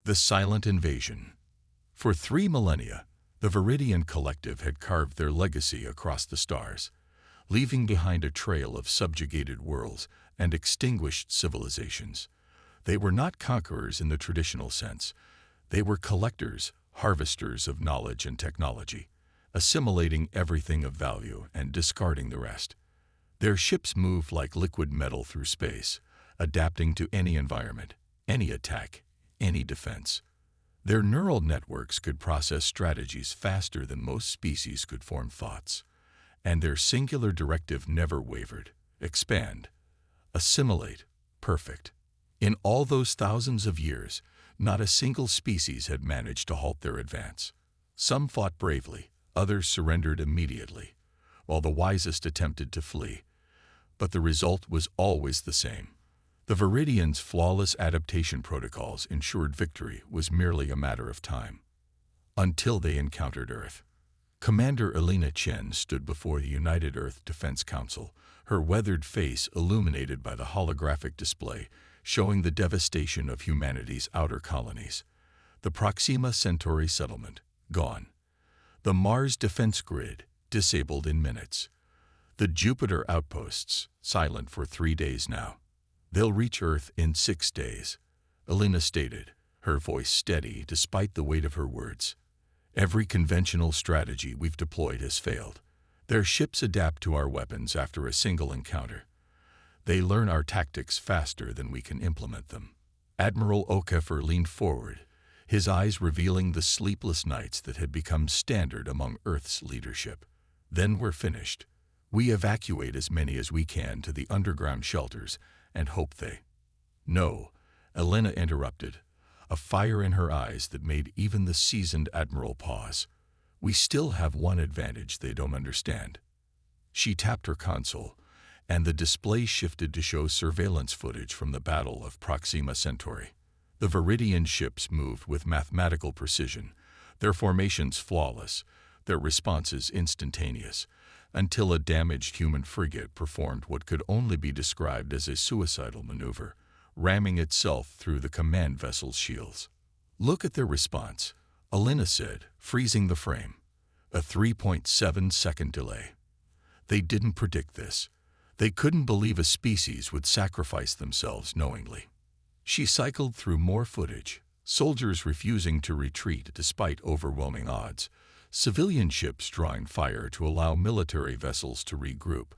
The Silent Invasion. For 3 millennia, the Viridian Collective had carved their legacy across the stars, leaving behind a trail of subjugated worlds and extinguished civilizations. They were not conquerors in the traditional sense. They were collectors, harvesters of knowledge and technology, assimilating everything of value and discarding the rest. Their ships moved like liquid metal through space, adapting to any environment, any attack, any defense. Their neural networks could process strategies faster than most species could form thoughts, and their singular directive never wavered: expand, assimilate, perfect. In all those thousands of years, not a single species had managed to halt their advance. Some fought bravely, others surrendered immediately, while the wisest attempted to flee. But the result was always the same. The Viridians' flawless adaptation protocols ensured victory was merely a matter of time. Until they encountered Earth. Commander Elena Chen stood before the United Earth Defense Council, her weathered face illuminated by the holographic display showing the devastation of humanity's outer colonies. The Proxima Centauri settlement, gone. The Mars defense grid, disabled in minutes. The Jupiter outposts, silent for 3 days now. They'll reach Earth in 6 days, Elena stated, her voice steady despite the weight of her words. Every conventional strategy we've deployed has failed. Their ships adapt to our weapons after a single encounter. They learn our tactics faster than we can implement them. Admiral Okafor leaned forward, his eyes revealing the sleepless nights that had become standard among Earth's leadership. Then we're finished. We evacuate as many as we can to the underground shelters and hope they... No, Elena interrupted, a fire in her eyes that made even the seasoned admiral pause. We still have one advantage they don't understand. She tapped her console, and the display shifted to show surveillance footage from the Battle of Proxima Centauri. The Viridian ships moved with mathematical precision, their formations flawless, their responses instantaneous, until a damaged human frigate performed what could only be described as a suicidal maneuver, ramming itself through the command vessel's shields. Look at their response, Elena said, freezing the frame. A 3.7-second delay. They didn't predict this. They couldn't believe a species would sacrifice themselves knowingly. She cycled through more footage, soldiers refusing to retreat despite overwhelming odds, civilian ships drawing fire to allow military vessels to regroup,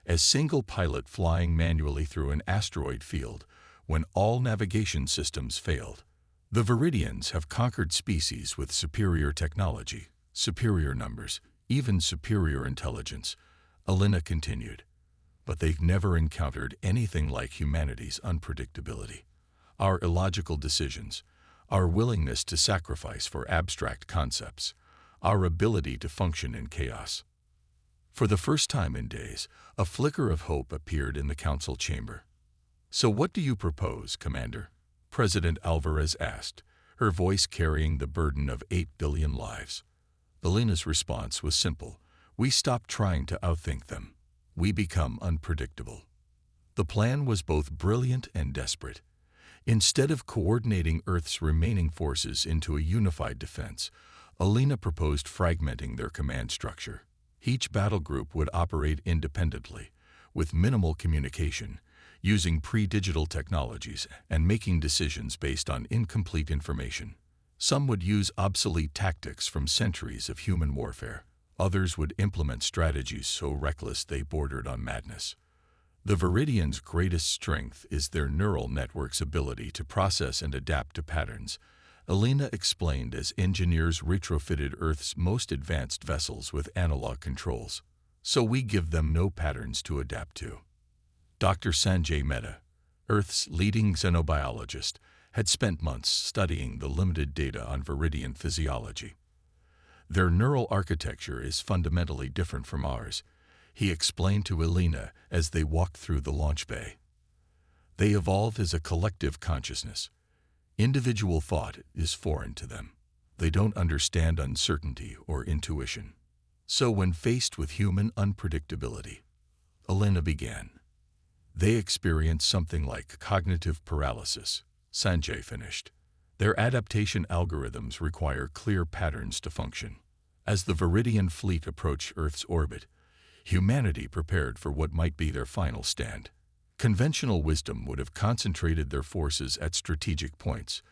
a single pilot flying manually through an asteroid field when all navigation systems failed. The Viridians have conquered species with superior technology, superior numbers, even superior intelligence, Elena continued. But they've never encountered anything like humanity's unpredictability. Our illogical decisions, our willingness to sacrifice for abstract concepts, our ability to function in chaos. For the first time in days, a flicker of hope appeared in the council chamber. So what do you propose, Commander? President Alvarez asked, her voice carrying the burden of 8 billion lives. Elena's response was simple. We stop trying to outthink them. We become unpredictable. The plan was both brilliant and desperate. Instead of coordinating Earth's remaining forces into a unified defense, Elena proposed fragmenting their command structure. Each battle group would operate independently, with minimal communication, using pre-digital technologies and making decisions based on incomplete information. Some would use obsolete tactics from centuries of human warfare. Others would implement strategies so reckless they bordered on madness. The Viridians' greatest strength is their neural network's ability to process and adapt to patterns, Elena explained as engineers retrofitted Earth's most advanced vessels with analog controls. So we give them no patterns to adapt to. Dr. Sanjay Mehta, Earth's leading xenobiologist, had spent months studying the limited data on Viridian physiology. Their neural architecture is fundamentally different from ours, he explained to Elena as they walked through the launch bay. They evolved as a collective consciousness. Individual thought is foreign to them. They don't understand uncertainty or intuition. So when faced with human unpredictability, Elena began. They experience something like cognitive paralysis, Sanjay finished. Their adaptation algorithms require clear patterns to function. As the Viridian fleet approached Earth's orbit, humanity prepared for what might be their final stand. Conventional wisdom would have concentrated their forces at strategic points,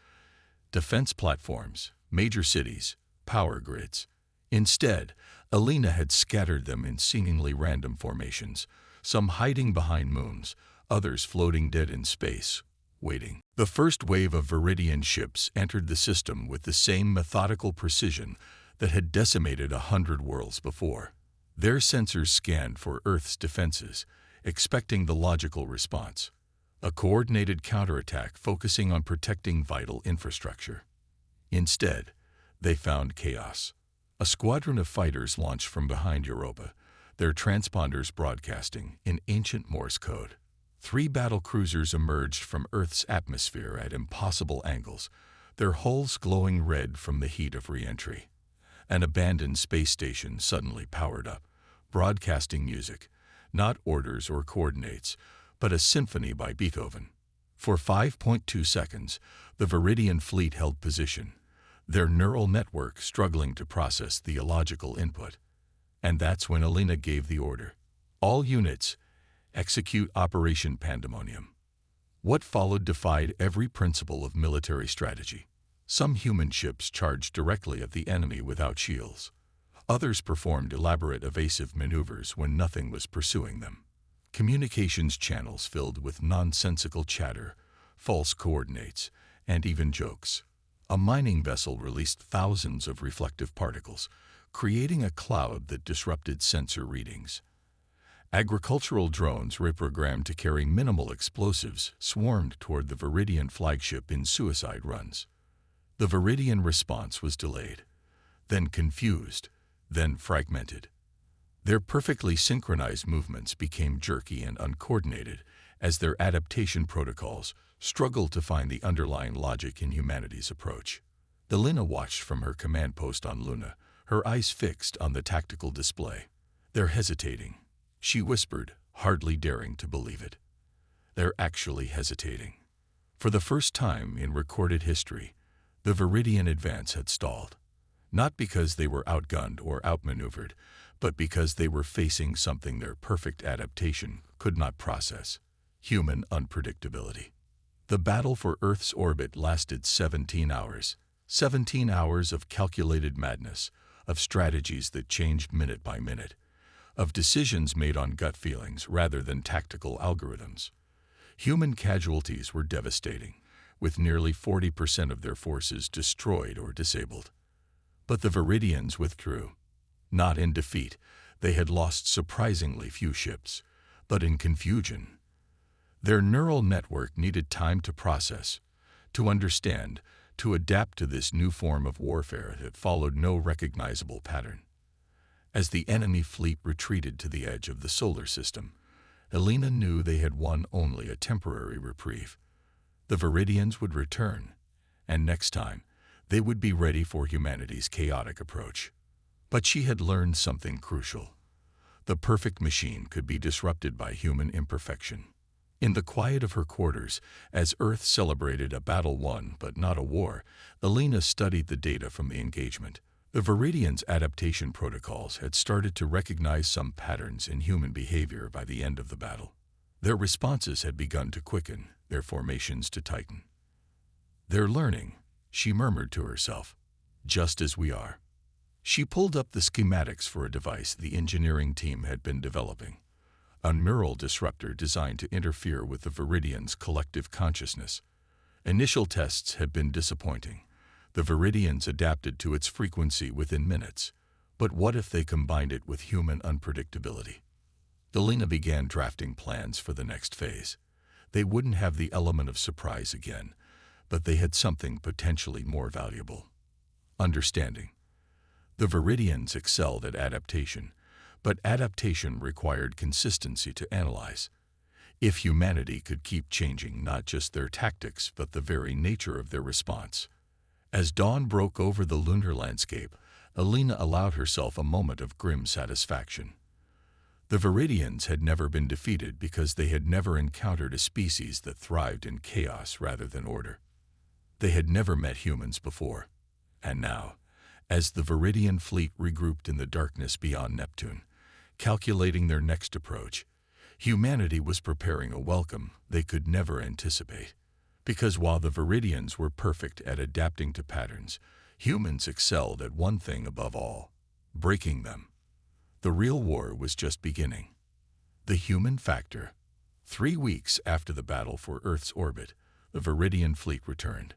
defense platforms, major cities, power grids. Instead, Alina had scattered them in seemingly random formations, some hiding behind moons, others floating dead in space, waiting. The first wave of Viridian ships entered the system with the same methodical precision that had decimated 100 worlds before. Their sensors scanned for Earth's defenses, expecting the logical response: a coordinated counterattack focusing on protecting vital infrastructure. Instead, they found chaos. A squadron of fighters launched from behind Europa, their transponders broadcasting in ancient Morse code. 3 battle cruisers emerged from Earth's atmosphere at impossible angles, their hulls glowing red from the heat of re-entry. An abandoned space station suddenly powered up, broadcasting music, not orders or coordinates, but a symphony by Beethoven. For 5.2 seconds, the Viridian fleet held position, their neural network struggling to process the illogical input. And that's when Alina gave the order: all units, execute Operation Pandemonium. What followed defied every principle of military strategy. Some human ships charged directly at the enemy without shields. Others performed elaborate evasive maneuvers when nothing was pursuing them. Communications channels filled with nonsensical chatter, false coordinates, and even jokes. A mining vessel released thousands of reflective particles, creating a cloud that disrupted sensor readings. Agricultural drones reprogrammed to carry minimal explosives swarmed toward the Viridian flagship in suicide runs. The Viridian response was delayed, then confused, then fragmented. Their perfectly synchronized movements became jerky and uncoordinated as their adaptation protocols struggled to find the underlying logic in humanity's approach. Alina watched from her command post on Luna, her eyes fixed on the tactical display. "They're hesitating," she whispered, hardly daring to believe it. "They're actually hesitating." For the first time in recorded history, the Viridian advance had stalled. Not because they were outgunned or outmaneuvered, but because they were facing something their perfect adaptation could not process: human unpredictability. The battle for Earth's orbit lasted 17 hours. 17 hours of calculated madness, of strategies that changed minute by minute, of decisions made on gut feelings rather than tactical algorithms. Human casualties were devastating, with nearly 40% of their forces destroyed or disabled. But the Viridians withdrew. Not in defeat, they had lost surprisingly few ships, but in confusion. Their neural network needed time to process, to understand, to adapt to this new form of warfare that followed no recognizable pattern. As the enemy fleet retreated to the edge of the solar system, Alina knew they had won only a temporary reprieve. The Viridians would return, and next time, they would be ready for humanity's chaotic approach. But she had learned something crucial. The perfect machine could be disrupted by human imperfection. In the quiet of her quarters, as Earth celebrated a battle won but not a war, Alina studied the data from the engagement. The Viridians' adaptation protocols had started to recognize some patterns in human behavior by the end of the battle. Their responses had begun to quicken, their formations to tighten. "They're learning," she murmured to herself, "just as we are." She pulled up the schematics for a device the engineering team had been developing, a neural disruptor designed to interfere with the Viridians' collective consciousness. Initial tests had been disappointing. The Viridians adapted to its frequency within minutes. But what if they combined it with human unpredictability? Alina began drafting plans for the next phase. They wouldn't have the element of surprise again, but they had something potentially more valuable: understanding. The Viridians excelled at adaptation, but adaptation required consistency to analyze. If humanity could keep changing not just their tactics but the very nature of their response. As dawn broke over the lunar landscape, Alina allowed herself a moment of grim satisfaction. The Viridians had never been defeated because they had never encountered a species that thrived in chaos rather than order. They had never met humans before. And now, as the Viridian fleet regrouped in the darkness beyond Neptune, calculating their next approach, humanity was preparing a welcome they could never anticipate. Because while the Viridians were perfect at adapting to patterns, humans excelled at one thing above all: breaking them. The real war was just beginning. The human factor. 3 weeks after the battle for Earth's orbit, the Viridian fleet returned.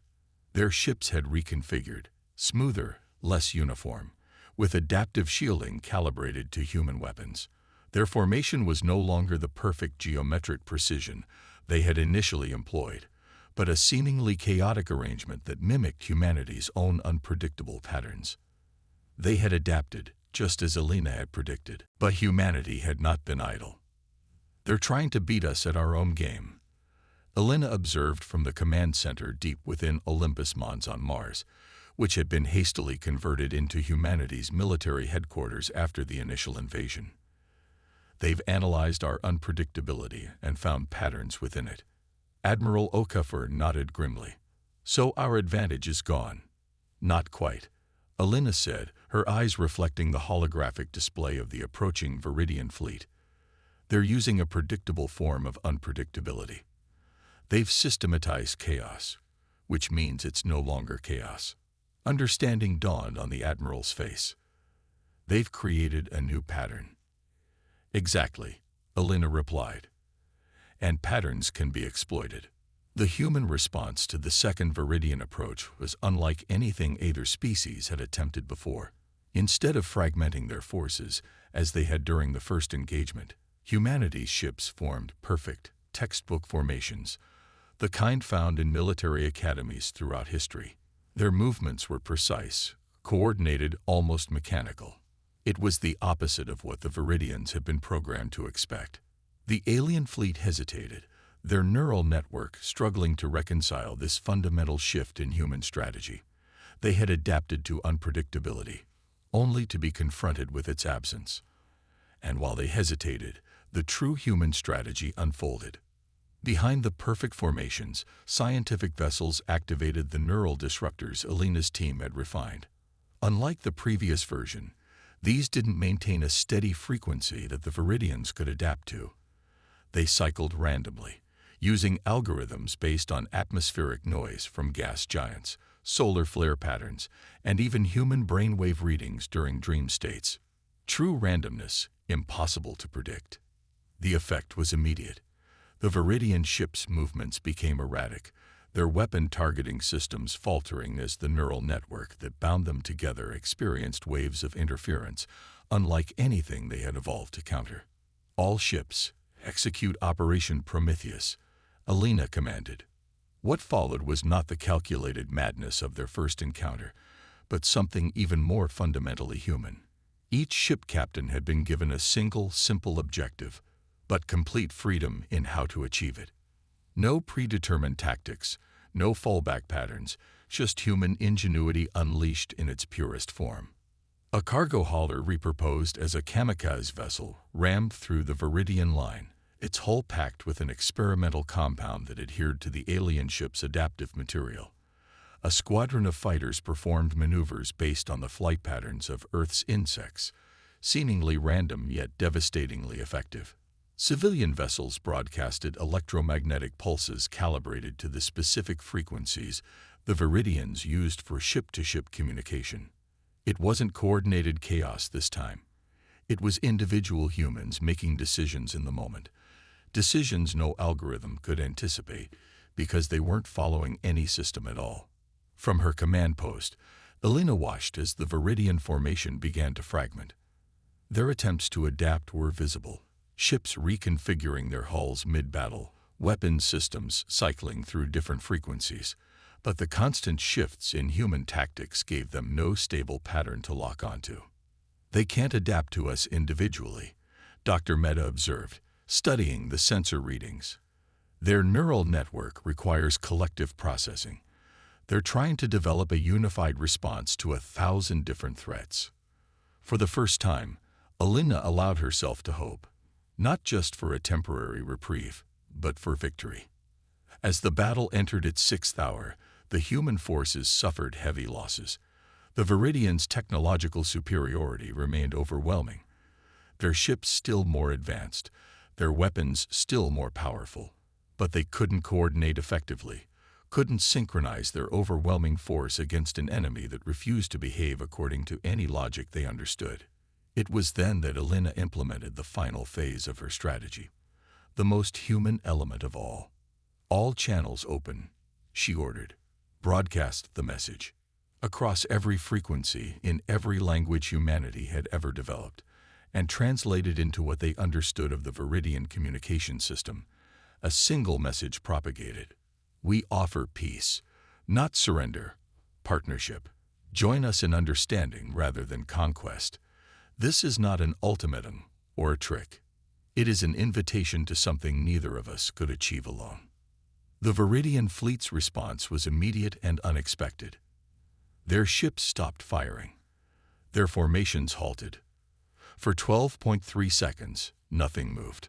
Their ships had reconfigured, smoother, less uniform, with adaptive shielding calibrated to human weapons. Their formation was no longer the perfect geometric precision they had initially employed, but a seemingly chaotic arrangement that mimicked humanity's own unpredictable patterns. They had adapted, just as Alina had predicted, but humanity had not been idle. "They're trying to beat us at our own game," Alina observed from the command center deep within Olympus Mons on Mars, which had been hastily converted into humanity's military headquarters after the initial invasion. "They've analyzed our unpredictability and found patterns within it." Admiral Okafor nodded grimly. "So our advantage is gone." "Not quite," Alina said, her eyes reflecting the holographic display of the approaching Viridian fleet. "They're using a predictable form of unpredictability. They've systematized chaos, which means it's no longer chaos." Understanding dawned on the Admiral's face. "They've created a new pattern." "Exactly," Alina replied. "And patterns can be exploited." The human response to the second Viridian approach was unlike anything either species had attempted before. Instead of fragmenting their forces, as they had during the first engagement, humanity's ships formed perfect, textbook formations, the kind found in military academies throughout history. Their movements were precise, coordinated, almost mechanical. It was the opposite of what the Viridians had been programmed to expect. The alien fleet hesitated, their neural network struggling to reconcile this fundamental shift in human strategy. They had adapted to unpredictability, only to be confronted with its absence. And while they hesitated, the true human strategy unfolded. Behind the perfect formations, scientific vessels activated the neural disruptors Alina's team had refined. Unlike the previous version, these didn't maintain a steady frequency that the Viridians could adapt to. They cycled randomly, using algorithms based on atmospheric noise from gas giants, solar flare patterns, and even human brainwave readings during dream states. True randomness, impossible to predict. The effect was immediate. The Viridian ships' movements became erratic, their weapon targeting systems faltering as the neural network that bound them together experienced waves of interference, unlike anything they had evolved to counter. "All ships, execute Operation Prometheus," Alina commanded. What followed was not the calculated madness of their first encounter, but something even more fundamentally human. Each ship captain had been given a single, simple objective, but complete freedom in how to achieve it. No predetermined tactics, no fallback patterns, just human ingenuity unleashed in its purest form. A cargo hauler repurposed as a kamikaze vessel rammed through the Viridian line, its hull packed with an experimental compound that adhered to the alien ship's adaptive material. A squadron of fighters performed maneuvers based on the flight patterns of Earth's insects, seemingly random yet devastatingly effective. Civilian vessels broadcasted electromagnetic pulses calibrated to the specific frequencies the Viridians used for ship-to-ship communication. It wasn't coordinated chaos this time. It was individual humans making decisions in the moment. Decisions no algorithm could anticipate because they weren't following any system at all. From her command post, Alina watched as the Viridian formation began to fragment. Their attempts to adapt were visible. Ships reconfiguring their hulls mid-battle, weapon systems cycling through different frequencies, but the constant shifts in human tactics gave them no stable pattern to lock onto. "They can't adapt to us individually," Dr. Mehta observed, studying the sensor readings. "Their neural network requires collective processing. They're trying to develop a unified response to 1,000 different threats." For the first time, Alina allowed herself to hope, not just for a temporary reprieve, but for victory. As the battle entered its 6th hour, The human forces suffered heavy losses. The Viridians' technological superiority remained overwhelming. Their ships still more advanced, their weapons still more powerful. But they couldn't coordinate effectively, couldn't synchronize their overwhelming force against an enemy that refused to behave according to any logic they understood. It was then that Elena implemented the final phase of her strategy, the most human element of all. "All channels open," she ordered. "Broadcast the message across every frequency in every language humanity had ever developed, and translate it into what they understood of the Viridian communication system." A single message propagated: "We offer peace, not surrender, partnership. Join us in understanding rather than conquest." This is not an ultimatum or a trick. It is an invitation to something neither of us could achieve alone. The Viridian fleet's response was immediate and unexpected. Their ships stopped firing. Their formations halted. For 12.3 seconds, nothing moved.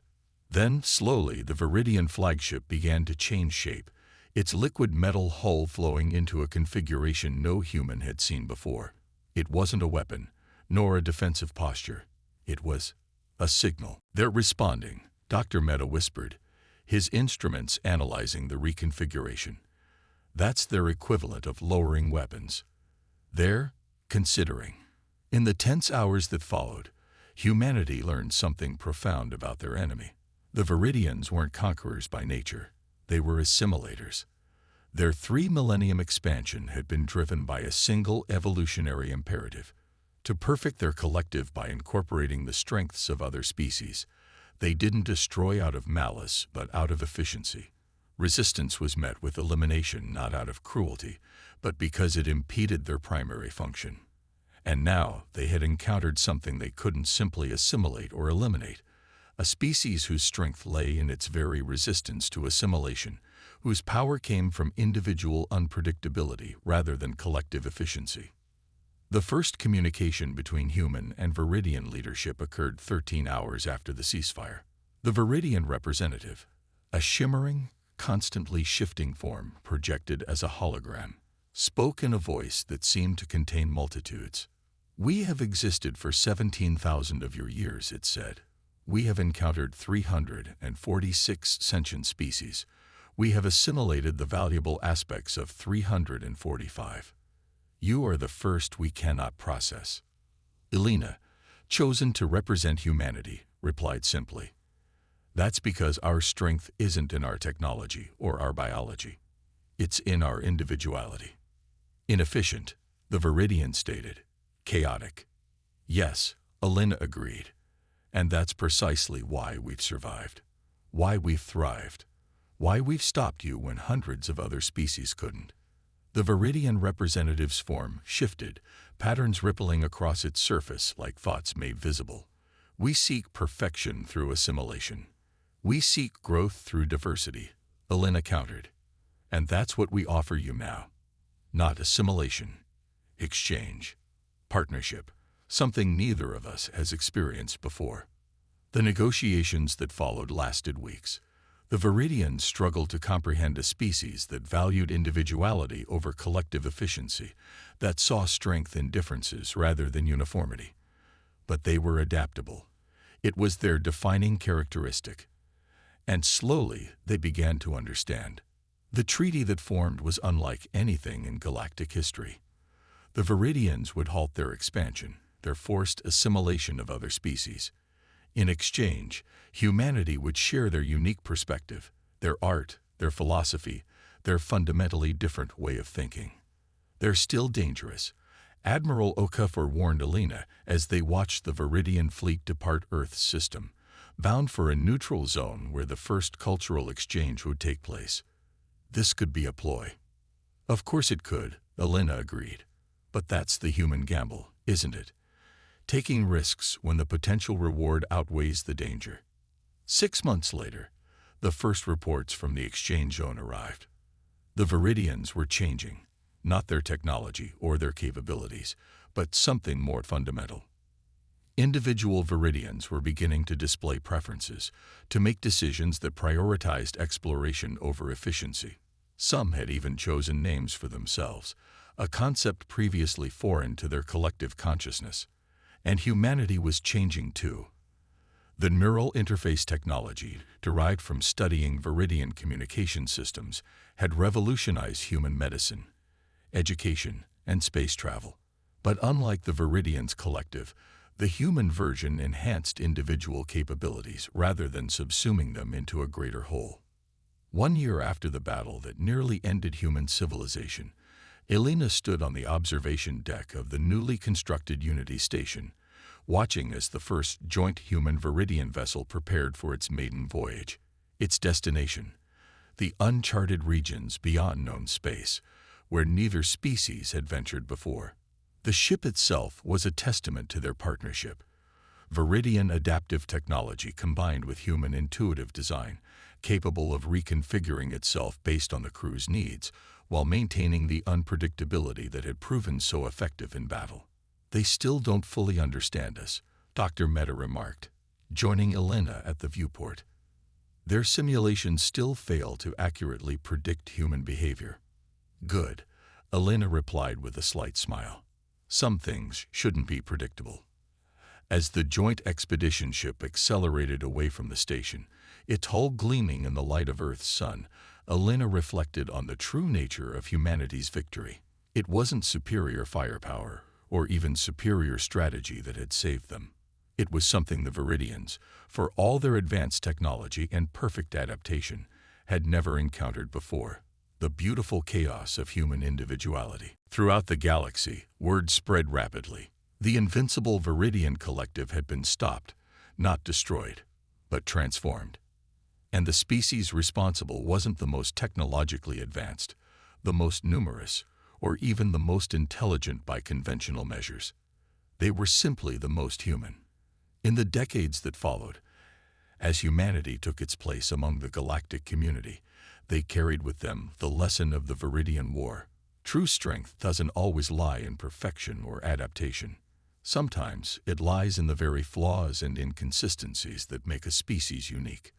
Then, slowly, the Viridian flagship began to change shape, its liquid metal hull flowing into a configuration no human had seen before. It wasn't a weapon, nor a defensive posture. It was a signal. "They're responding," Dr. Mehta whispered, his instruments analyzing the reconfiguration. "That's their equivalent of lowering weapons. They're considering." In the tense hours that followed, humanity learned something profound about their enemy. The Viridians weren't conquerors by nature. They were assimilators. Their 3-millennium expansion had been driven by a single evolutionary imperative: to perfect their collective by incorporating the strengths of other species. They didn't destroy out of malice, but out of efficiency. Resistance was met with elimination not out of cruelty, but because it impeded their primary function. And now they had encountered something they couldn't simply assimilate or eliminate: a species whose strength lay in its very resistance to assimilation, whose power came from individual unpredictability rather than collective efficiency. The first communication between human and Viridian leadership occurred 13 hours after the ceasefire. The Viridian representative, a shimmering, constantly shifting form projected as a hologram, spoke in a voice that seemed to contain multitudes. "We have existed for 17,000 of your years," it said. "We have encountered 346 sentient species. We have assimilated the valuable aspects of 345. You are the first we cannot process." Elena, chosen to represent humanity, replied simply, "That's because our strength isn't in our technology or our biology. It's in our individuality." "Inefficient," the Viridian stated. "Chaotic." "Yes," Elena agreed. "And that's precisely why we've survived. Why we've thrived. Why we've stopped you when hundreds of other species couldn't." The Viridian representative's form shifted, patterns rippling across its surface like thoughts made visible. "We seek perfection through assimilation. We seek growth through diversity," Elena countered. "And that's what we offer you now. Not assimilation. Exchange. Partnership. Something neither of us has experienced before." The negotiations that followed lasted weeks. The Viridians struggled to comprehend a species that valued individuality over collective efficiency, that saw strength in differences rather than uniformity. But they were adaptable. It was their defining characteristic. And slowly they began to understand. The treaty that formed was unlike anything in galactic history. The Viridians would halt their expansion, their forced assimilation of other species. In exchange, humanity would share their unique perspective, their art, their philosophy, their fundamentally different way of thinking. "They're still dangerous," Admiral Okafor warned Elena as they watched the Viridian fleet depart Earth's system, bound for a neutral zone where the first cultural exchange would take place. "This could be a ploy." "Of course it could," Elena agreed. "But that's the human gamble, isn't it? Taking risks when the potential reward outweighs the danger." 6 months later, the first reports from the exchange zone arrived. The Viridians were changing, not their technology or their capabilities, but something more fundamental. Individual Viridians were beginning to display preferences, to make decisions that prioritized exploration over efficiency. Some had even chosen names for themselves, a concept previously foreign to their collective consciousness. And humanity was changing too. The neural interface technology, derived from studying Viridian communication systems, had revolutionized human medicine, education, and space travel. But unlike the Viridians collective, the human version enhanced individual capabilities rather than subsuming them into a greater whole. 1 year after the battle that nearly ended human civilization, Elena stood on the observation deck of the newly constructed Unity station, watching as the first joint human-Viridian vessel prepared for its maiden voyage. Its destination, the uncharted regions beyond known space, where neither species had ventured before. The ship itself was a testament to their partnership. Viridian adaptive technology combined with human intuitive design, capable of reconfiguring itself based on the crew's needs, while maintaining the unpredictability that had proven so effective in battle. "They still don't fully understand us," Dr. Mehta remarked, joining Elena at the viewport. "Their simulations still fail to accurately predict human behavior." "Good," Elena replied with a slight smile. "Some things shouldn't be predictable." As the joint expedition ship accelerated away from the station, its hull gleaming in the light of Earth's sun, Elena reflected on the true nature of humanity's victory. It wasn't superior firepower or even superior strategy that had saved them. It was something the Viridians, for all their advanced technology and perfect adaptation, had never encountered before: the beautiful chaos of human individuality. Throughout the galaxy, word spread rapidly. The Invincible Viridian collective had been stopped, not destroyed, but transformed. And the species responsible wasn't the most technologically advanced, the most numerous, or even the most intelligent by conventional measures. They were simply the most human. In the decades that followed, as humanity took its place among the galactic community, they carried with them the lesson of the Viridian War. True strength doesn't always lie in perfection or adaptation. Sometimes it lies in the very flaws and inconsistencies that make a species unique.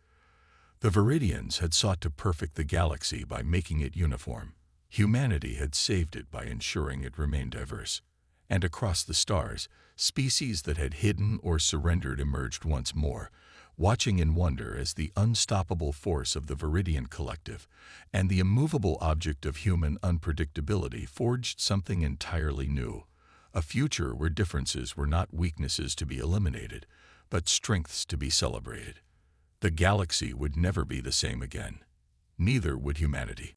The Viridians had sought to perfect the galaxy by making it uniform. Humanity had saved it by ensuring it remained diverse. And across the stars, species that had hidden or surrendered emerged once more, watching in wonder as the unstoppable force of the Viridian collective and the immovable object of human unpredictability forged something entirely new. A future where differences were not weaknesses to be eliminated, but strengths to be celebrated. The galaxy would never be the same again. Neither would humanity.